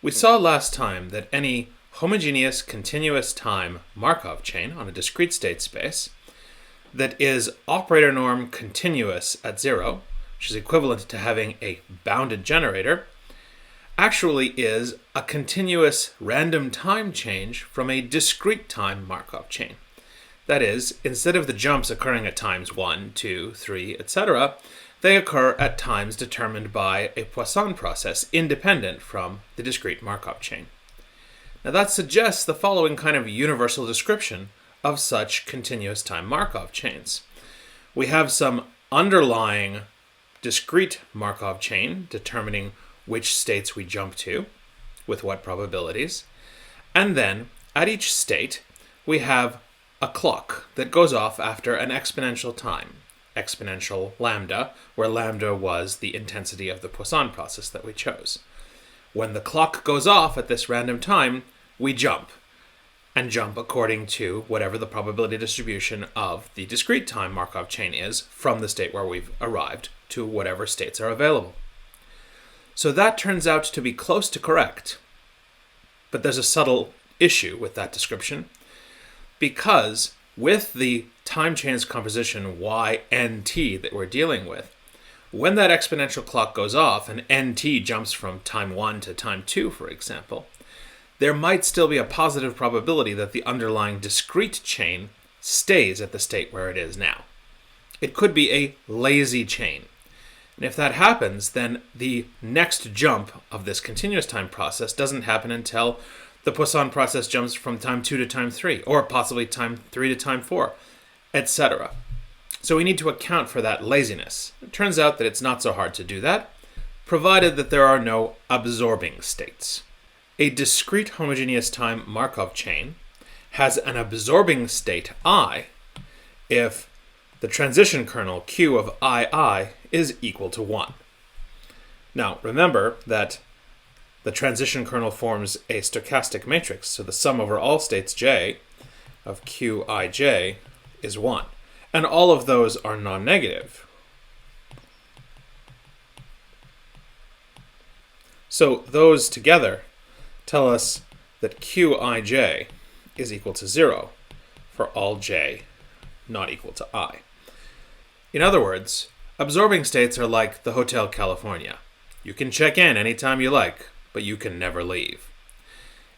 We saw last time that any homogeneous continuous time Markov chain on a discrete state space that is operator norm continuous at 0, which is equivalent to having a bounded generator, actually is a continuous random time change from a discrete time Markov chain. That is, instead of the jumps occurring at times 1, 2, 3, etc., they occur at times determined by a Poisson process independent from the discrete Markov chain. Now that suggests the following kind of universal description of such continuous time Markov chains. We have some underlying discrete Markov chain determining which states we jump to, with what probabilities, and then at each state we have a clock that goes off after an exponential time, exponential lambda, where lambda was the intensity of the Poisson process that we chose. When the clock goes off at this random time, we jump, and jump according to whatever the probability distribution of the discrete time Markov chain is from the state where we've arrived to whatever states are available. So that turns out to be close to correct, but there's a subtle issue with that description, because with the time chain's composition ynt that we're dealing with, when that exponential clock goes off and nt jumps from time 1 to time 2, for example, there might still be a positive probability that the underlying discrete chain stays at the state where it is now. It could be a lazy chain. And if that happens, then the next jump of this continuous time process doesn't happen until the Poisson process jumps from time 2 to time 3, or possibly time 3 to time 4, etc. So we need to account for that laziness. It turns out that it's not so hard to do that, provided that there are no absorbing states. A discrete homogeneous time Markov chain has an absorbing state I if the transition kernel Q of II is equal to 1. Now, remember that the transition kernel forms a stochastic matrix, so the sum over all states J of Qij is 1. And all of those are non-negative. So those together tell us that Qij is equal to 0 for all j not equal to I. In other words, absorbing states are like the Hotel California. You can check in anytime you like, but you can never leave.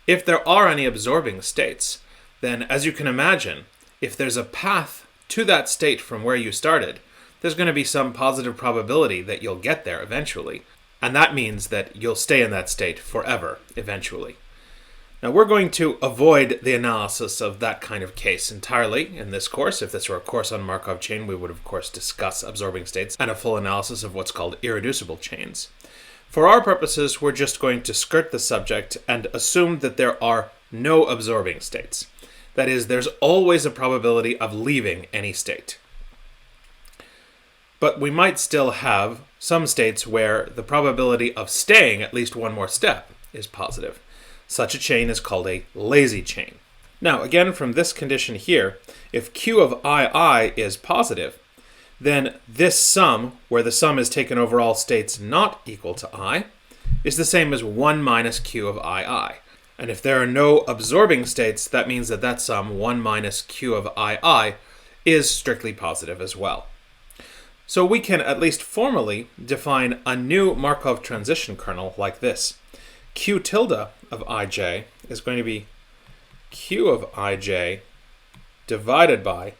If there are any absorbing states, then as you can imagine, if there's a path to that state from where you started, there's going to be some positive probability that you'll get there eventually, and that means that you'll stay in that state forever eventually. Now we're going to avoid the analysis of that kind of case entirely in this course. If this were a course on Markov chain, we would of course discuss absorbing states and a full analysis of what's called irreducible chains. For our purposes, we're just going to skirt the subject and assume that there are no absorbing states. That is, there's always a probability of leaving any state. But we might still have some states where the probability of staying at least one more step is positive. Such a chain is called a lazy chain. Now, again, from this condition here, if Q of II is positive, then this sum, where the sum is taken over all states not equal to I, is the same as 1 minus Q of II. And if there are no absorbing states, that means that that sum, 1 minus Q of II, is strictly positive as well. So we can at least formally define a new Markov transition kernel like this. Q tilde of ij is going to be Q of ij divided by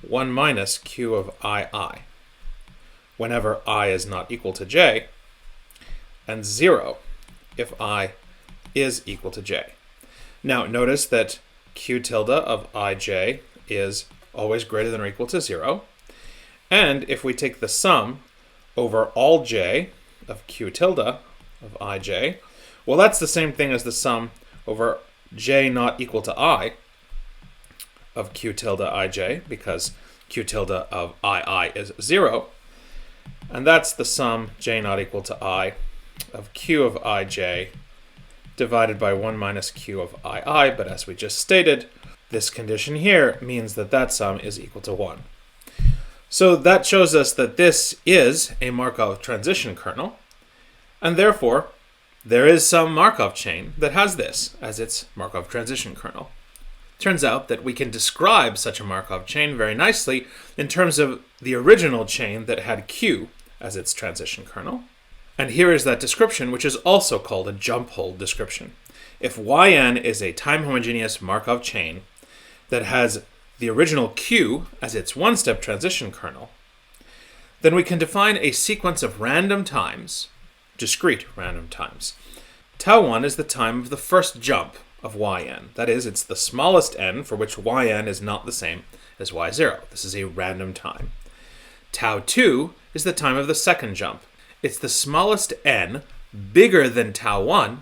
1 minus Q of ii, whenever I is not equal to j, and 0 if I is equal to j. Now notice that Q tilde of ij is always greater than or equal to 0, and if we take the sum over all j of Q tilde of ij, well, that's the same thing as the sum over j not equal to I of Q tilde ij, because Q tilde of ii is 0. And that's the sum j not equal to I of Q of ij divided by 1 minus Q of ii. But as we just stated, this condition here means that that sum is equal to 1. So that shows us that this is a Markov transition kernel, and therefore there is some Markov chain that has this as its Markov transition kernel. Turns out that we can describe such a Markov chain very nicely in terms of the original chain that had Q as its transition kernel. And here is that description, which is also called a jump hole description. If Yn is a time-homogeneous Markov chain that has the original Q as its one-step transition kernel, then we can define a sequence of random times, discrete random times. Tau1 is the time of the first jump of Yn. That is, it's the smallest n for which Yn is not the same as Y0. This is a random time. Tau2 is the time of the second jump. It's the smallest n bigger than Tau1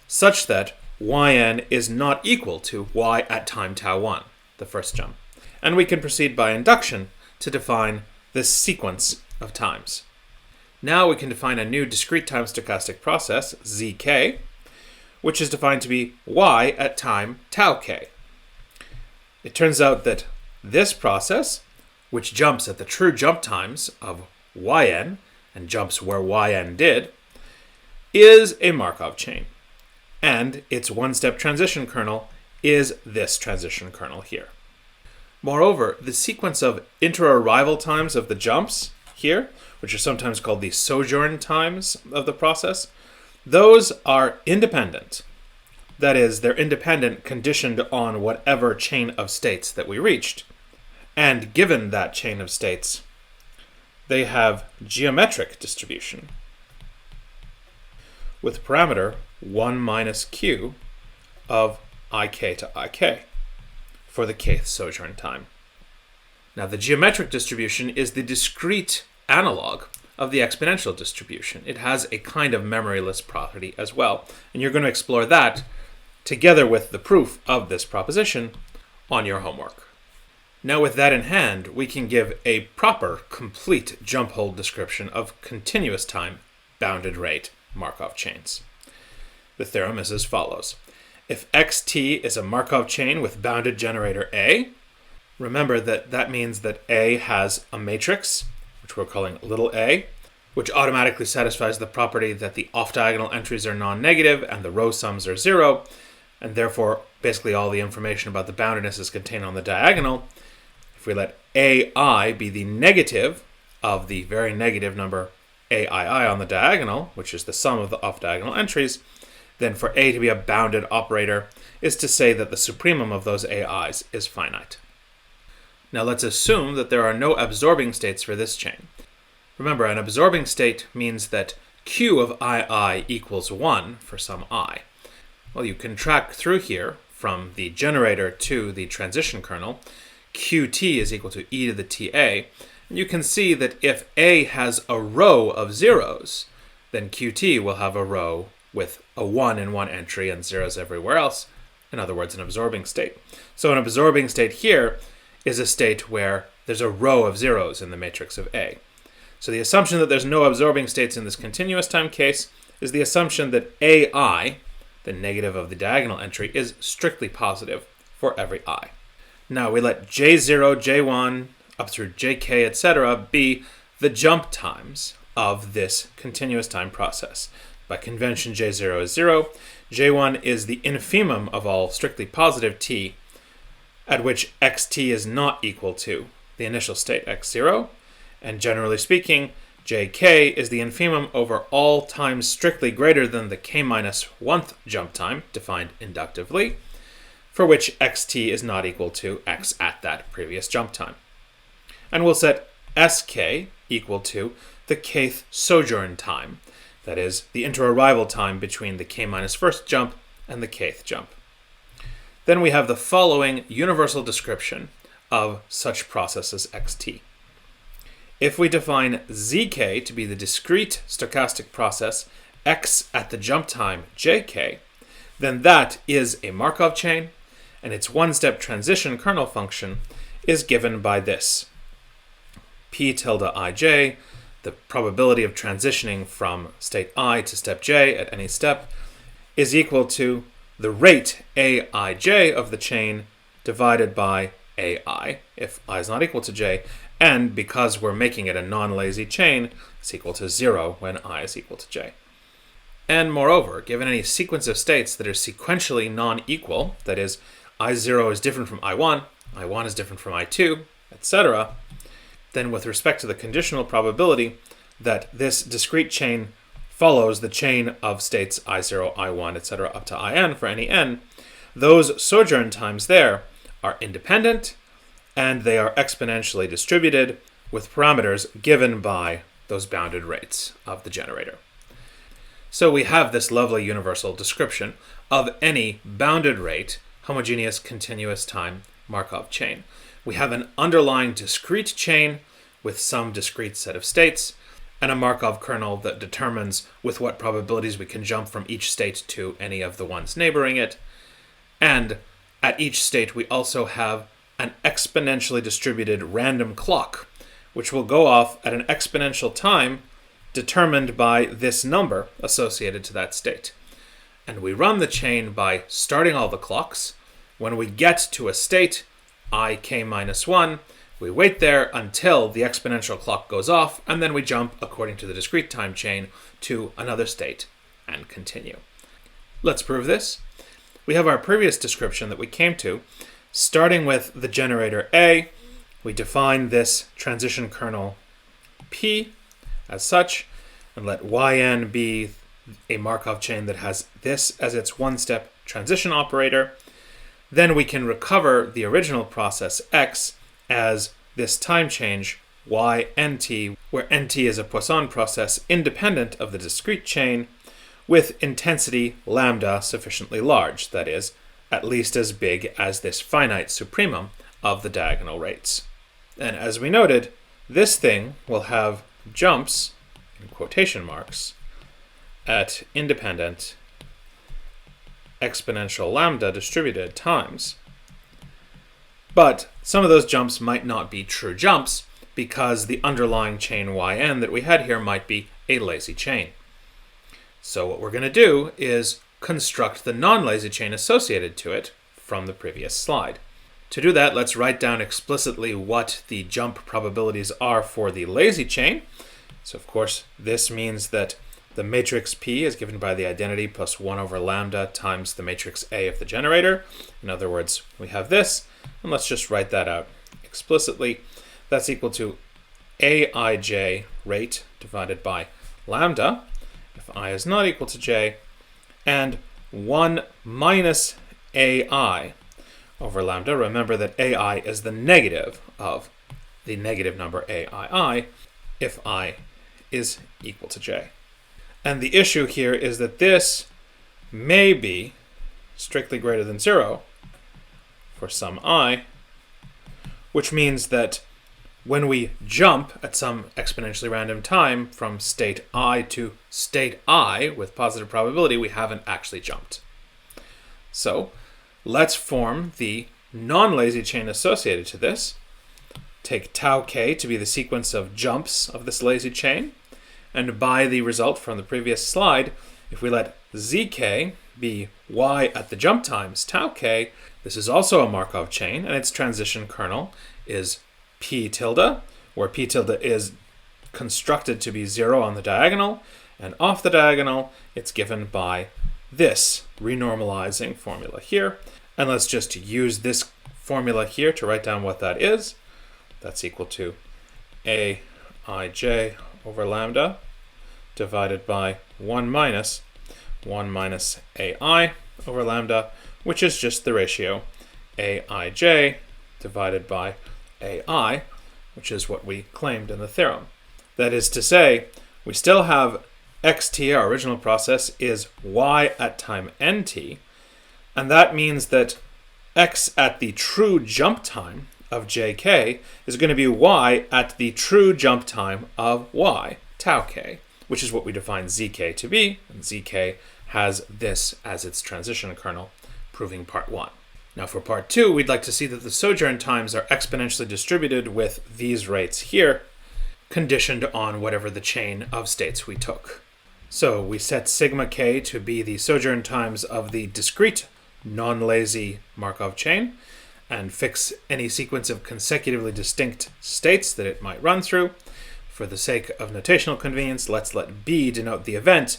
such that Yn is not equal to y at time Tau1, the first jump. And we can proceed by induction to define this sequence of times. Now we can define a new discrete time stochastic process, zk, which is defined to be y at time tau k. It turns out that this process, which jumps at the true jump times of Yn and jumps where Yn did, is a Markov chain. And its one-step transition kernel is this transition kernel here. Moreover, the sequence of inter-arrival times of the jumps here, which are sometimes called the sojourn times of the process, those are independent. That is, they're independent conditioned on whatever chain of states that we reached. And given that chain of states, they have geometric distribution with parameter 1 minus q of ik to ik for the kth sojourn time. Now, the geometric distribution is the discrete analog of the exponential distribution. It has a kind of memoryless property as well, and you're going to explore that together with the proof of this proposition on your homework. Now, with that in hand, we can give a proper, complete jump hole description of continuous time bounded rate Markov chains. The theorem is as follows. If xt is a Markov chain with bounded generator A, remember that that means that A has a matrix, which we're calling little a, which automatically satisfies the property that the off-diagonal entries are non-negative and the row sums are 0, and therefore basically all the information about the boundedness is contained on the diagonal. If we let ai be the negative of the very negative number aii on the diagonal, which is the sum of the off-diagonal entries, then for a to be a bounded operator is to say that the supremum of those ai's is finite. Now let's assume that there are no absorbing states for this chain. Remember, an absorbing state means that q of ii equals 1 for some I. Well, you can track through here from the generator to the transition kernel. Qt is equal to e to the ta. And you can see that if A has a row of zeros, then Qt will have a row with a 1 in one entry and zeros everywhere else. In other words, an absorbing state. So an absorbing state here is a state where there's a row of zeros in the matrix of A. So the assumption that there's no absorbing states in this continuous time case is the assumption that ai, the negative of the diagonal entry, is strictly positive for every I. Now we let J0, J1, up through Jk, etc. be the jump times of this continuous time process. By convention, J0 is 0. J1 is the infimum of all strictly positive t, at which xt is not equal to the initial state x0. And generally speaking, Jk is the infimum over all times strictly greater than the k minus 1th jump time, defined inductively, for which xt is not equal to x at that previous jump time. And we'll set sk equal to the kth sojourn time, that is, the inter-arrival time between the k minus 1st jump and the kth jump. Then we have the following universal description of such process as xt. If we define zk to be the discrete stochastic process x at the jump time jk, then that is a Markov chain, and its one-step transition kernel function is given by this. P tilde ij, the probability of transitioning from state I to step j at any step, is equal to the rate aij of the chain divided by ai, if I is not equal to j, and because we're making it a non-lazy chain, it's equal to 0 when I is equal to j. And moreover, given any sequence of states that are sequentially non-equal, that is, I0 is different from I1, I1 is different from I2, etc., then with respect to the conditional probability that this discrete chain follows the chain of states I0, I1, etc. up to In for any n, those sojourn times there are independent and they are exponentially distributed with parameters given by those bounded rates of the generator. So we have this lovely universal description of any bounded rate, homogeneous continuous time Markov chain. We have an underlying discrete chain with some discrete set of states, and a Markov kernel that determines with what probabilities we can jump from each state to any of the ones neighboring it. And at each state, we also have an exponentially distributed random clock, which will go off at an exponential time determined by this number associated to that state. And we run the chain by starting all the clocks. When we get to a state, ik minus 1, we wait there until the exponential clock goes off, and then we jump, according to the discrete time chain, to another state and continue. Let's prove this. We have our previous description that we came to. Starting with the generator A, we define this transition kernel P as such, and let Yn be a Markov chain that has this as its one-step transition operator. Then we can recover the original process X as this time change ynt, where nt is a Poisson process independent of the discrete chain, with intensity lambda sufficiently large, that is, at least as big as this finite supremum of the diagonal rates. And as we noted, this thing will have jumps, in quotation marks, at independent exponential lambda distributed times. But some of those jumps might not be true jumps because the underlying chain yn that we had here might be a lazy chain. So what we're going to do is construct the non-lazy chain associated to it from the previous slide. To do that, let's write down explicitly what the jump probabilities are for the lazy chain. So of course, this means that the matrix P is given by the identity plus 1 over lambda times the matrix A of the generator. In other words, we have this, and let's just write that out explicitly. That's equal to Aij rate divided by lambda, if I is not equal to j, and 1 minus Ai over lambda. Remember that Ai is the negative of the negative number Aii if I is equal to j. And the issue here is that this may be strictly greater than 0 for some I, which means that when we jump at some exponentially random time from state I to state I with positive probability, we haven't actually jumped. So let's form the non-lazy chain associated to this. Take tau k to be the sequence of jumps of this lazy chain. And by the result from the previous slide, if we let zk be y at the jump times tau k, this is also a Markov chain, and its transition kernel is p tilde, where p tilde is constructed to be 0 on the diagonal, and off the diagonal, it's given by this renormalizing formula here. And let's just use this formula here to write down what that is. That's equal to Aij over lambda divided by 1 minus Ai over lambda, which is just the ratio Aij divided by Ai, which is what we claimed in the theorem. That is to say, we still have xt, our original process, is y at time nt, and that means that x at the true jump time of jk is going to be y at the true jump time of y, tau k, which is what we define zk to be, and zk has this as its transition kernel, proving part 1. Now for part 2, we'd like to see that the sojourn times are exponentially distributed with these rates here, conditioned on whatever the chain of states we took. So we set sigma k to be the sojourn times of the discrete non-lazy Markov chain, and fix any sequence of consecutively distinct states that it might run through. For the sake of notational convenience, let's let b denote the event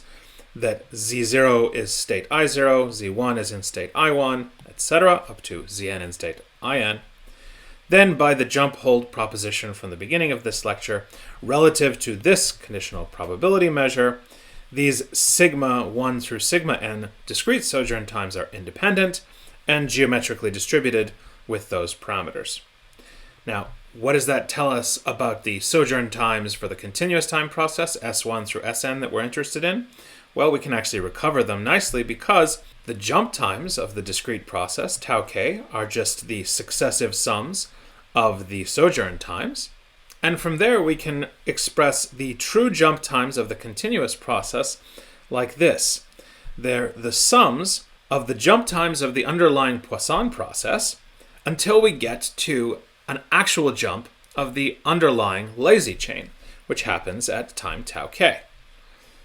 that z0 is state I0, z1 is in state I1, etc., up to zn in state In. Then by the jump hold proposition from the beginning of this lecture, relative to this conditional probability measure, these sigma 1 through sigma n discrete sojourn times are independent and geometrically distributed with those parameters. Now, what does that tell us about the sojourn times for the continuous time process, S1 through Sn, that we're interested in? Well, we can actually recover them nicely because the jump times of the discrete process, tau k, are just the successive sums of the sojourn times. And from there, we can express the true jump times of the continuous process like this. They're the sums of the jump times of the underlying Poisson process until we get to an actual jump of the underlying lazy chain, which happens at time tau k.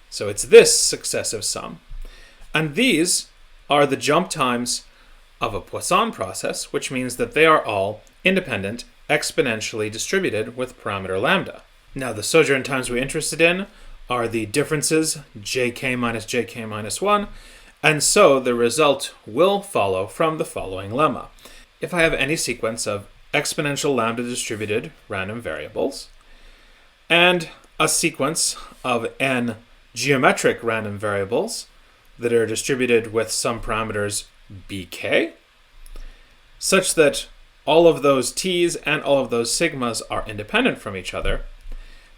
So it's this successive sum. And these are the jump times of a Poisson process, which means that they are all independent, exponentially distributed with parameter lambda. Now, the sojourn times we're interested in are the differences jk minus 1, and so the result will follow from the following lemma. If I have any sequence of exponential lambda distributed random variables and a sequence of n geometric random variables that are distributed with some parameters bk, such that all of those t's and all of those sigmas are independent from each other,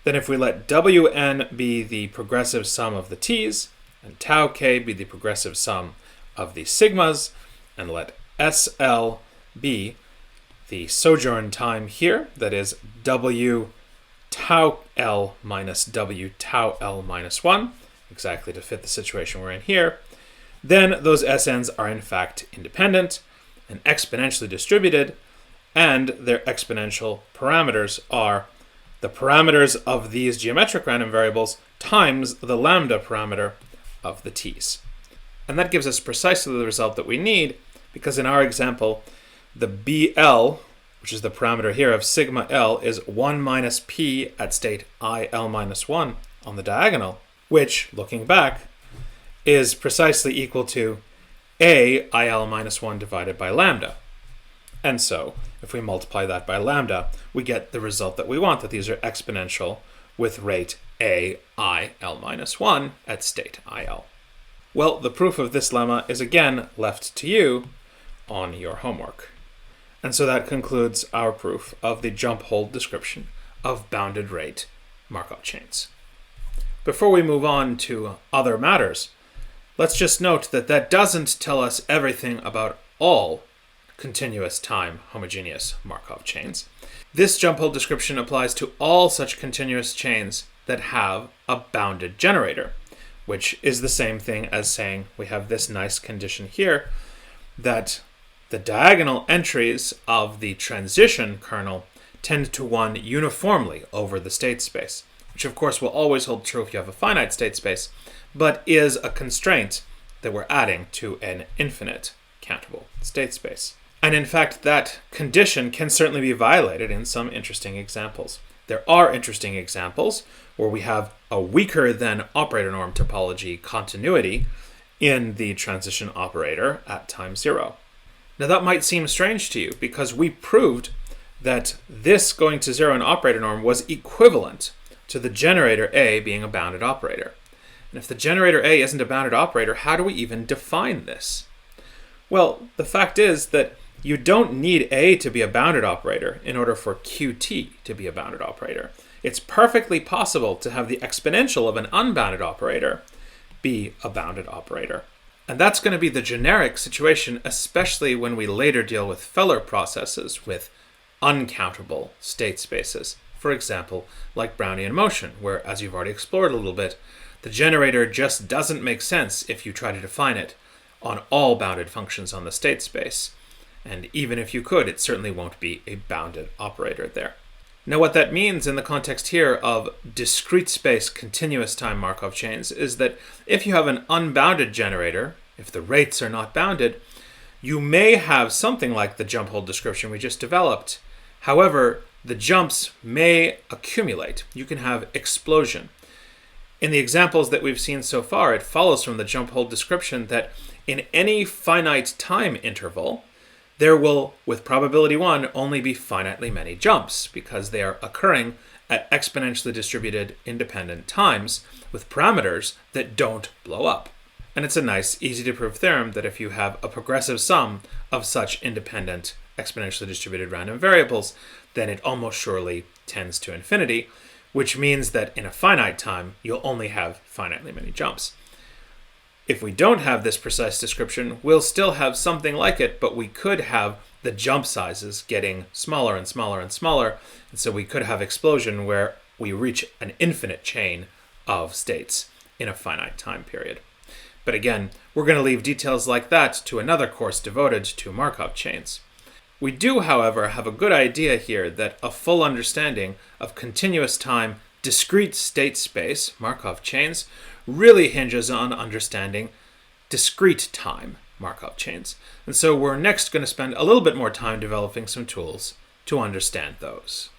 then if we let wn be the progressive sum of the t's and tau k be the progressive sum of the sigmas, and let sl be the sojourn time here, that is w tau l minus w tau l minus 1, exactly to fit the situation we're in here, then those SNs are in fact independent and exponentially distributed, and their exponential parameters are the parameters of these geometric random variables times the lambda parameter of the t's. And that gives us precisely the result that we need, because in our example, the BL, which is the parameter here of sigma L, is 1 minus P at state IL minus 1 on the diagonal, which, looking back, is precisely equal to A IL minus 1 divided by lambda. And so, if we multiply that by lambda, we get the result that we want, that these are exponential with rate A IL minus 1 at state IL. Well, the proof of this lemma is again left to you on your homework. And so that concludes our proof of the jump hold description of bounded rate Markov chains. Before we move on to other matters, let's just note that that doesn't tell us everything about all continuous time homogeneous Markov chains. This jump hold description applies to all such continuous chains that have a bounded generator, which is the same thing as saying we have this nice condition here that the diagonal entries of the transition kernel tend to 1 uniformly over the state space, which of course will always hold true if you have a finite state space, but is a constraint that we're adding to an infinite countable state space. And in fact, that condition can certainly be violated in some interesting examples. There are interesting examples where we have a weaker than operator norm topology continuity in the transition operator at time 0. Now that might seem strange to you because we proved that this going to 0 in operator norm was equivalent to the generator A being a bounded operator. And if the generator A isn't a bounded operator, how do we even define this? Well, the fact is that you don't need A to be a bounded operator in order for Qt to be a bounded operator. It's perfectly possible to have the exponential of an unbounded operator be a bounded operator. And that's going to be the generic situation, especially when we later deal with Feller processes with uncountable state spaces. For example, like Brownian motion, where, as you've already explored a little bit, the generator just doesn't make sense if you try to define it on all bounded functions on the state space. And even if you could, it certainly won't be a bounded operator there. Now, what that means in the context here of discrete space continuous time Markov chains is that if you have an unbounded generator, if the rates are not bounded, you may have something like the jump hold description we just developed. However, the jumps may accumulate. You can have explosion. In the examples that we've seen so far, it follows from the jump hole description that in any finite time interval, there will, with probability 1, only be finitely many jumps because they are occurring at exponentially distributed independent times with parameters that don't blow up. And it's a nice, easy-to-prove theorem that if you have a progressive sum of such independent exponentially distributed random variables, then it almost surely tends to infinity, which means that in a finite time, you'll only have finitely many jumps. If we don't have this precise description, we'll still have something like it, but we could have the jump sizes getting smaller and smaller and smaller, and so we could have explosion where we reach an infinite chain of states in a finite time period. But again, we're going to leave details like that to another course devoted to Markov chains. We do, however, have a good idea here that a full understanding of continuous time, discrete state space, Markov chains, really hinges on understanding discrete time, Markov chains. And so we're next going to spend a little bit more time developing some tools to understand those.